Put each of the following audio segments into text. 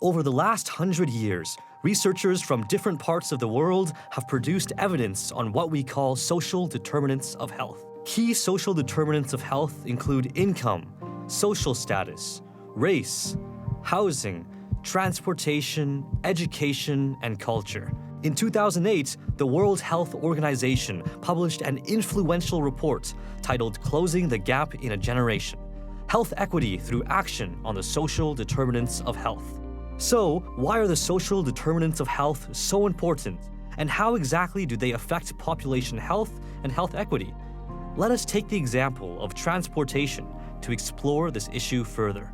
Over the last 100 years, researchers from different parts of the world have produced evidence on what we call social determinants of health. Key social determinants of health include income, social status, race, housing, transportation, education, and culture. In 2008, the World Health Organization published an influential report titled Closing the Gap in a Generation: Health Equity Through Action on the Social Determinants of Health. So, why are the social determinants of health so important, and how exactly do they affect population health and health equity? Let us take the example of transportation to explore this issue further.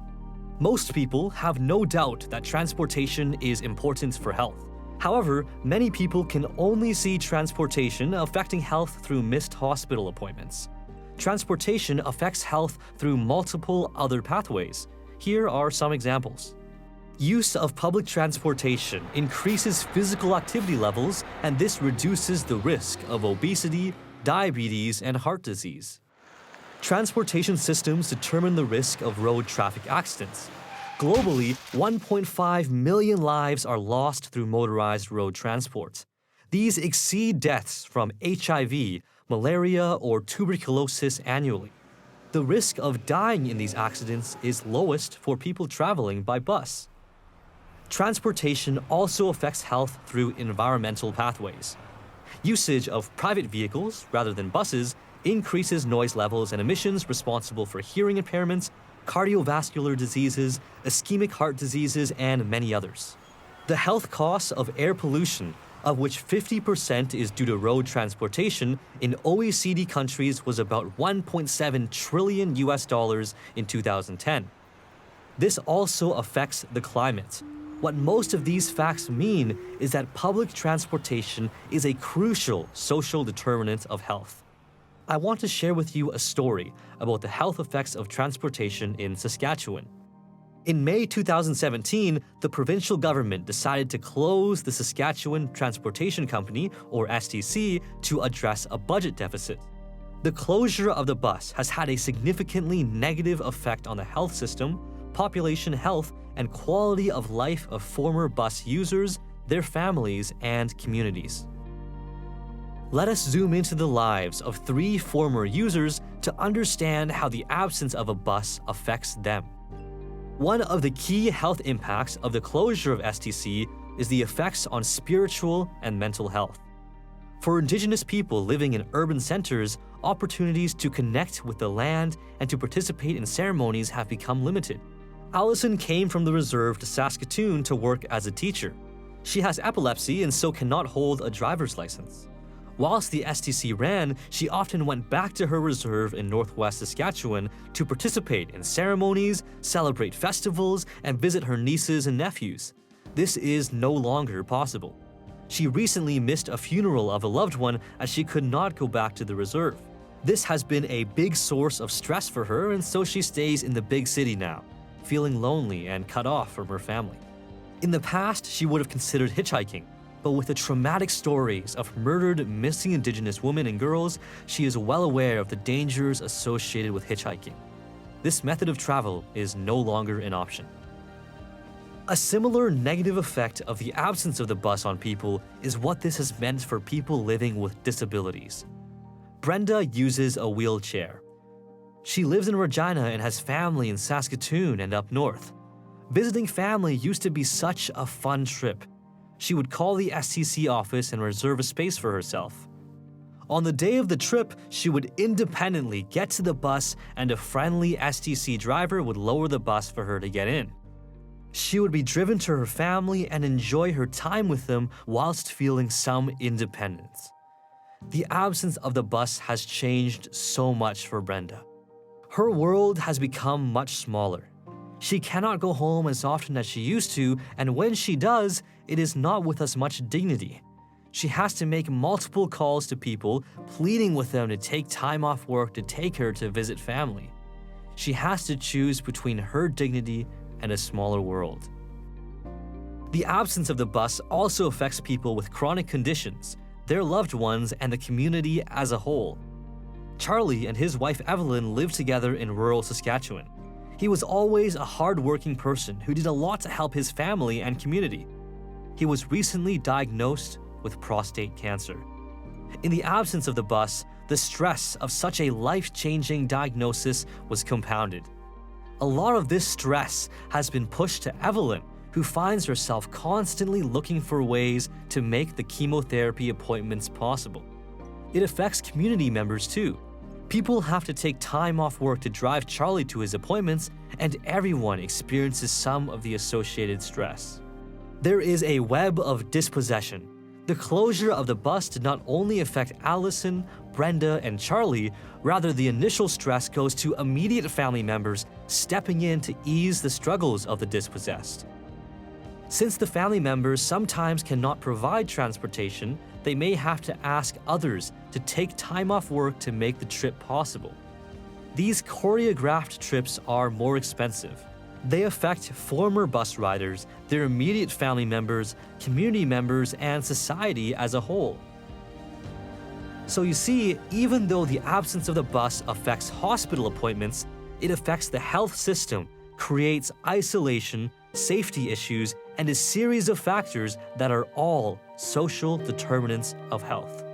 Most people have no doubt that transportation is important for health. However, many people can only see transportation affecting health through missed hospital appointments. Transportation affects health through multiple other pathways. Here are some examples. Use of public transportation increases physical activity levels, and this reduces the risk of obesity, diabetes, and heart disease. Transportation systems determine the risk of road traffic accidents. Globally, 1.5 million lives are lost through motorized road transport. These exceed deaths from HIV, malaria, or tuberculosis annually. The risk of dying in these accidents is lowest for people traveling by bus. Transportation also affects health through environmental pathways. Usage of private vehicles rather than buses increases noise levels and emissions responsible for hearing impairments, cardiovascular diseases, ischemic heart diseases, and many others. The health costs of air pollution, of which 50% is due to road transportation, in OECD countries was about $1.7 trillion in 2010. This also affects the climate. What most of these facts mean is that public transportation is a crucial social determinant of health. I want to share with you a story about the health effects of transportation in Saskatchewan. In May 2017, the provincial government decided to close the Saskatchewan Transportation Company, or STC, to address a budget deficit. The closure of the bus has had a significantly negative effect on the health system, population health, and quality of life of former bus users, their families, and communities. Let us zoom into the lives of 3 former users to understand how the absence of a bus affects them. One of the key health impacts of the closure of STC is the effects on spiritual and mental health. For Indigenous people living in urban centers, opportunities to connect with the land and to participate in ceremonies have become limited. Allison came from the reserve to Saskatoon to work as a teacher. She has epilepsy and so cannot hold a driver's license. Whilst the STC ran, she often went back to her reserve in northwest Saskatchewan to participate in ceremonies, celebrate festivals, and visit her nieces and nephews. This is no longer possible. She recently missed a funeral of a loved one as she could not go back to the reserve. This has been a big source of stress for her, and so she stays in the big city now, feeling lonely and cut off from her family. In the past, she would have considered hitchhiking, but with the traumatic stories of murdered, missing Indigenous women and girls, she is well aware of the dangers associated with hitchhiking. This method of travel is no longer an option. A similar negative effect of the absence of the bus on people is what this has meant for people living with disabilities. Brenda uses a wheelchair. She lives in Regina and has family in Saskatoon and up north. Visiting family used to be such a fun trip. She would call the STC office and reserve a space for herself. On the day of the trip, she would independently get to the bus and a friendly STC driver would lower the bus for her to get in. She would be driven to her family and enjoy her time with them whilst feeling some independence. The absence of the bus has changed so much for Brenda. Her world has become much smaller. She cannot go home as often as she used to, and when she does, it is not with as much dignity. She has to make multiple calls to people, pleading with them to take time off work to take her to visit family. She has to choose between her dignity and a smaller world. The absence of the bus also affects people with chronic conditions, their loved ones, and the community as a whole. Charlie and his wife Evelyn live together in rural Saskatchewan. He was always a hard-working person who did a lot to help his family and community. He was recently diagnosed with prostate cancer. In the absence of the bus, the stress of such a life-changing diagnosis was compounded. A lot of this stress has been pushed to Evelyn, who finds herself constantly looking for ways to make the chemotherapy appointments possible. It affects community members too. People have to take time off work to drive Charlie to his appointments, and everyone experiences some of the associated stress. There is a web of dispossession. The closure of the bus did not only affect Allison, Brenda, and Charlie, rather the initial stress goes to immediate family members stepping in to ease the struggles of the dispossessed. Since the family members sometimes cannot provide transportation, they may have to ask others to take time off work to make the trip possible. These choreographed trips are more expensive. They affect former bus riders, their immediate family members, community members, and society as a whole. So you see, even though the absence of the bus affects hospital appointments, it affects the health system, creates isolation, safety issues, and a series of factors that are all social determinants of health.